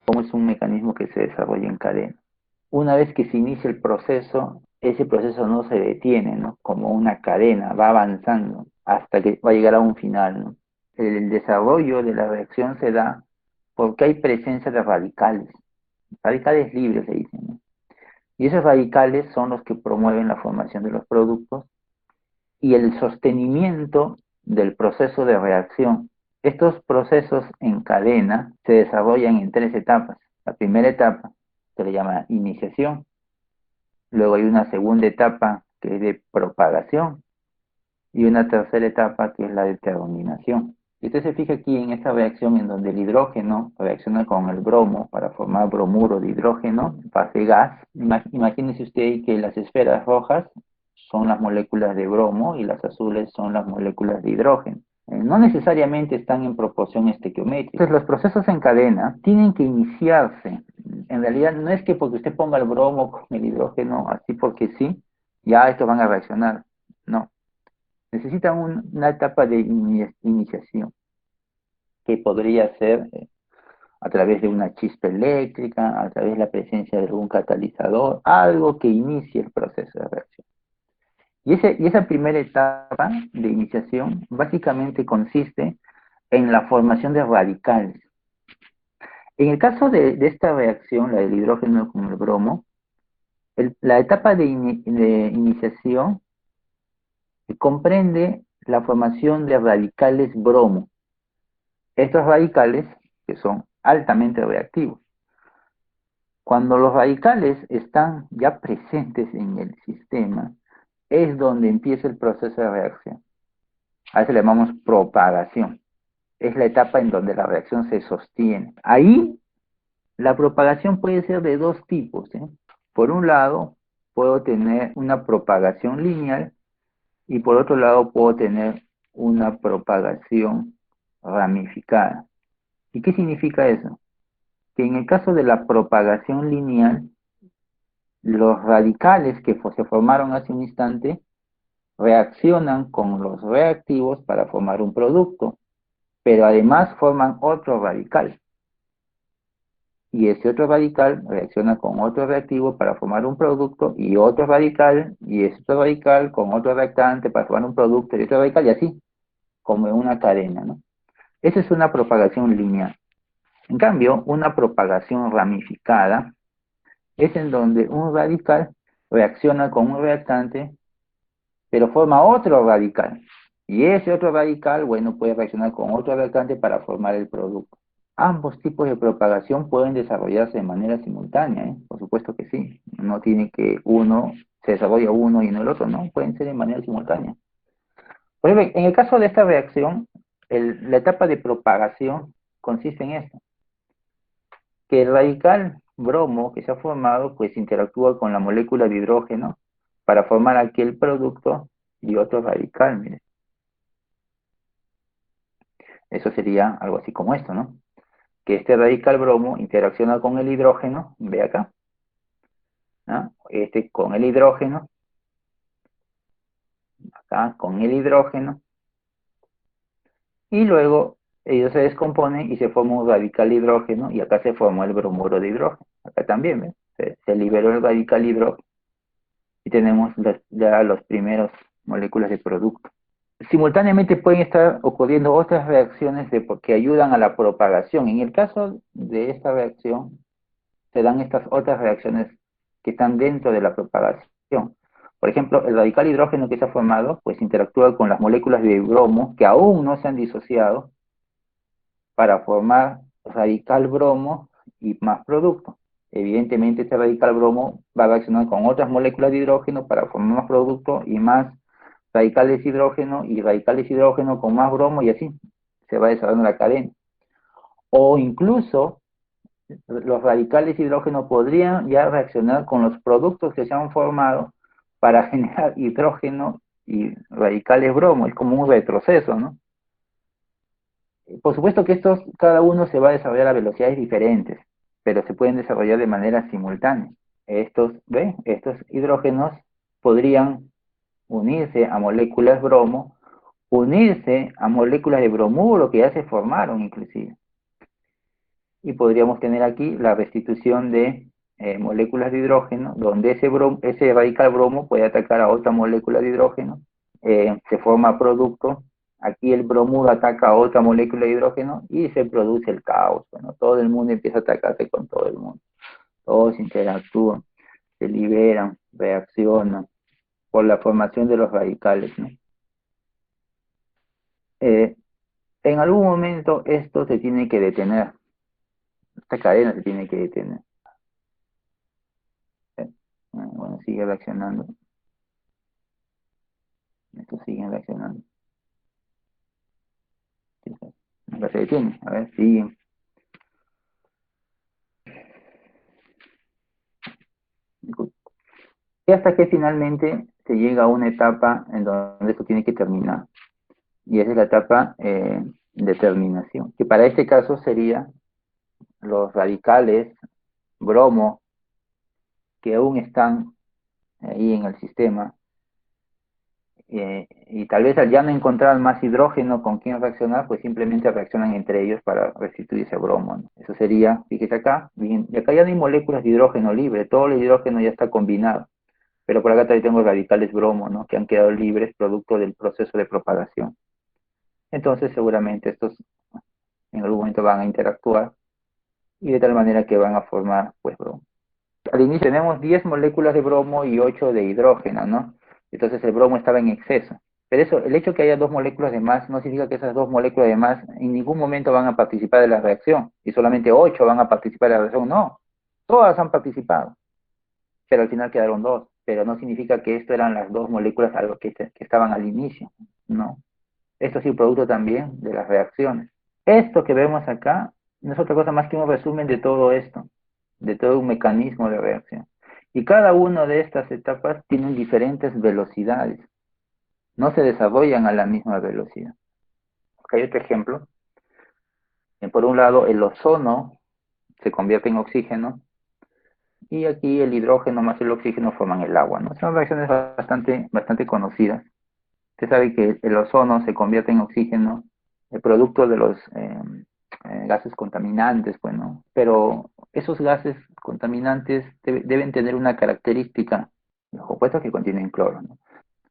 cómo es un mecanismo que se desarrolla en cadena. Una vez que se inicia el proceso, ese proceso no se detiene, ¿no? Como una cadena, va avanzando hasta que va a llegar a un final, ¿no? El desarrollo de la reacción se da porque hay presencia de radicales libres se dicen, ¿no? Y esos radicales son los que promueven la formación de los productos y el sostenimiento del proceso de reacción. Estos procesos en cadena se desarrollan en tres etapas. La primera etapa se le llama iniciación, luego hay una segunda etapa que es de propagación y una tercera etapa que es la de terminación. Y usted se fija aquí en esta reacción en donde el hidrógeno reacciona con el bromo para formar bromuro de hidrógeno, fase gas. Imagínese usted que las esferas rojas son las moléculas de bromo y las azules son las moléculas de hidrógeno. No necesariamente están en proporción estequiométrica. Entonces los procesos en cadena tienen que iniciarse. En realidad no es que porque usted ponga el bromo con el hidrógeno así porque sí, ya estos van a reaccionar. No, necesitan una etapa de iniciación que podría ser a través de una chispa eléctrica, a través de la presencia de algún catalizador, algo que inicie el proceso de reacción. Y esa primera etapa de iniciación básicamente consiste en la formación de radicales. En el caso de esta reacción, la del hidrógeno con el bromo, la etapa de iniciación comprende la formación de radicales bromo. Estos radicales, que son altamente reactivos, cuando los radicales están ya presentes en el sistema, es donde empieza el proceso de reacción. A eso le llamamos propagación. Es la etapa en donde la reacción se sostiene. Ahí la propagación puede ser de dos tipos, ¿eh? Por un lado, puedo tener una propagación lineal y por otro lado puedo tener una propagación ramificada. ¿Y qué significa eso? Que en el caso de la propagación lineal, los radicales que se formaron hace un instante reaccionan con los reactivos para formar un producto, pero además forman otro radical. Y ese otro radical reacciona con otro reactivo para formar un producto y otro radical, y ese otro radical con otro reactante para formar un producto y otro radical, y así, como en una cadena, ¿no? Esa es una propagación lineal. En cambio, una propagación ramificada es en donde un radical reacciona con un reactante, pero forma otro radical. Y ese otro radical, bueno, puede reaccionar con otro reactante para formar el producto. Ambos tipos de propagación pueden desarrollarse de manera simultánea, ¿eh? Por supuesto que sí. No tiene que uno, se desarrolla uno y no el otro, no. Pueden ser de manera simultánea. Por ejemplo, en el caso de esta reacción, la etapa de propagación consiste en esto, que el radical bromo que se ha formado, pues interactúa con la molécula de hidrógeno para formar aquel producto y otro radical, mire. Eso sería algo así como esto, ¿no? Que este radical bromo interacciona con el hidrógeno, ve acá, ¿no? Este con el hidrógeno, acá con el hidrógeno, y luego ellos se descomponen y se forma un radical hidrógeno, y acá se formó el bromuro de hidrógeno. Acá también, ¿ves? Se liberó el radical hidrógeno y tenemos ya los primeros moléculas de producto. Simultáneamente pueden estar ocurriendo otras reacciones que ayudan a la propagación. En el caso de esta reacción, se dan estas otras reacciones que están dentro de la propagación. Por ejemplo, el radical hidrógeno que se ha formado, pues interactúa con las moléculas de bromo que aún no se han disociado para formar radical bromo y más producto. Evidentemente, este radical bromo va a reaccionar con otras moléculas de hidrógeno para formar más producto y más radicales hidrógeno y radicales hidrógeno con más bromo y así se va desarrollando la cadena. O incluso los radicales hidrógeno podrían ya reaccionar con los productos que se han formado para generar hidrógeno y radicales bromo. Es como un retroceso, ¿no? Por supuesto que estos, cada uno se va a desarrollar a velocidades diferentes, pero se pueden desarrollar de manera simultánea. Estos hidrógenos podrían unirse a moléculas bromo, unirse a moléculas de bromuro que ya se formaron inclusive. Y podríamos tener aquí la restitución de moléculas de hidrógeno, donde ese radical bromo puede atacar a otra molécula de hidrógeno, se forma producto, aquí el bromuro ataca a otra molécula de hidrógeno y se produce el caos. Bueno, todo el mundo empieza a atacarse con todo el mundo. Todos interactúan, se liberan, reaccionan por la formación de los radicales, ¿no? Eh, en algún momento esto se tiene que detener, esta cadena se tiene que detener. Bueno, sigue reaccionando. Estos siguen reaccionando. Acá se detiene. A ver, siguen. Y hasta que finalmente se llega a una etapa en donde esto tiene que terminar. Y esa es la etapa de terminación. Que para este caso sería los radicales bromo que aún están ahí en el sistema. Y tal vez al ya no encontrar más hidrógeno con quien reaccionar, pues simplemente reaccionan entre ellos para restituir ese bromo, ¿no? Eso sería, fíjese acá, bien, y acá ya no hay moléculas de hidrógeno libre, todo el hidrógeno ya está combinado, pero por acá también tengo radicales bromo, ¿no? Que han quedado libres producto del proceso de propagación. Entonces seguramente estos en algún momento van a interactuar y de tal manera que van a formar, pues, bromo. Al inicio tenemos 10 moléculas de bromo y 8 de hidrógeno, ¿no? Entonces el bromo estaba en exceso. Pero eso, el hecho de que haya dos moléculas de más no significa que esas dos moléculas de más en ningún momento van a participar de la reacción y solamente 8 van a participar de la reacción. No, todas han participado, pero al final quedaron dos. Pero no significa que esto eran las dos moléculas a lo que estaban al inicio. No. Esto es el producto también de las reacciones. Esto que vemos acá no es otra cosa más que un resumen de todo esto, de todo un mecanismo de reacción. Y cada una de estas etapas tienen diferentes velocidades, no se desarrollan a la misma velocidad. Acá hay otro ejemplo. Por un lado, el ozono se convierte en oxígeno y aquí el hidrógeno más el oxígeno forman el agua, ¿no? Son reacciones bastante conocidas. Usted sabe que el ozono se convierte en oxígeno, el producto de los gases contaminantes, bueno, pero esos gases contaminantes deben tener una característica, los opuestos que contienen cloro, ¿no?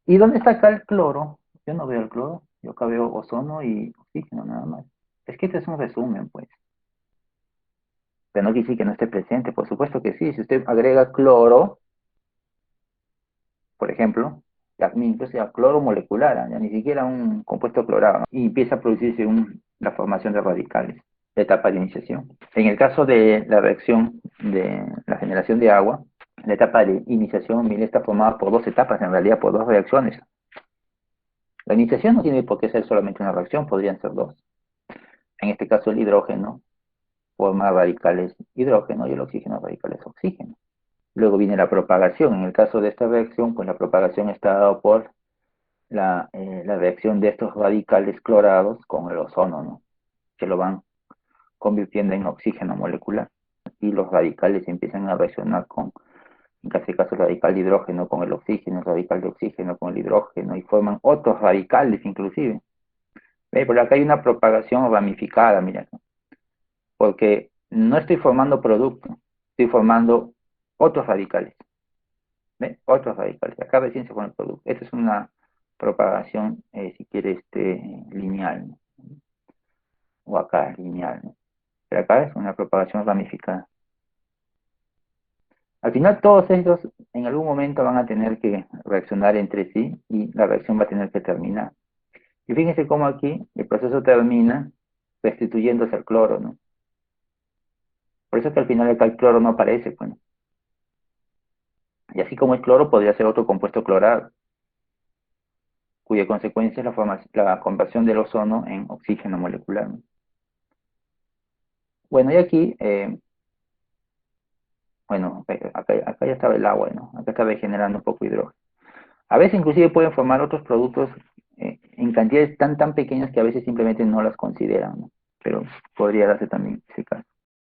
¿Y dónde está acá el cloro? Yo no veo el cloro, yo acá veo ozono y oxígeno nada más. Es que este es un resumen, pues. Pero no quiere decir que no esté presente, por supuesto que sí. Si usted agrega cloro, por ejemplo, entonces ya cloro molecular, ya ni siquiera un compuesto clorado, ¿no? Y empieza a producirse la formación de radicales, la etapa de iniciación. En el caso de la reacción de la generación de agua, la etapa de iniciación, mire, está formada por dos etapas, en realidad por dos reacciones. La iniciación no tiene por qué ser solamente una reacción, podrían ser dos. En este caso el hidrógeno forma radicales hidrógeno y el oxígeno radicales oxígeno. Luego viene la propagación. En el caso de esta reacción, pues la propagación está dada por la reacción de estos radicales clorados con el ozono, ¿no? Que lo van convirtiendo en oxígeno molecular. Y los radicales empiezan a reaccionar con, en este caso, el radical de hidrógeno con el oxígeno, el radical de oxígeno con el hidrógeno, y forman otros radicales inclusive. ¿Ve? Pero acá hay una propagación ramificada, mira, porque no estoy formando producto, estoy formando otros radicales. ¿Ve? Otros radicales. Acá recién se forma el producto. Esta es una propagación, si quiere, lineal, ¿no? O acá es lineal, ¿no? Pero acá es una propagación ramificada. Al final todos ellos en algún momento van a tener que reaccionar entre sí y la reacción va a tener que terminar. Y fíjense cómo aquí el proceso termina restituyéndose al cloro, ¿no? Por eso es que al final acá el cloro no aparece, pues. Y así como el cloro podría ser otro compuesto clorado, cuya consecuencia es la conversión del ozono en oxígeno molecular, ¿no? Bueno, y aquí, bueno, acá ya estaba el agua, ¿no? Acá estaba generando un poco de hidrógeno. A veces inclusive pueden formar otros productos en cantidades tan pequeñas que a veces simplemente no las consideran, ¿no? Pero podría darse también ese caso.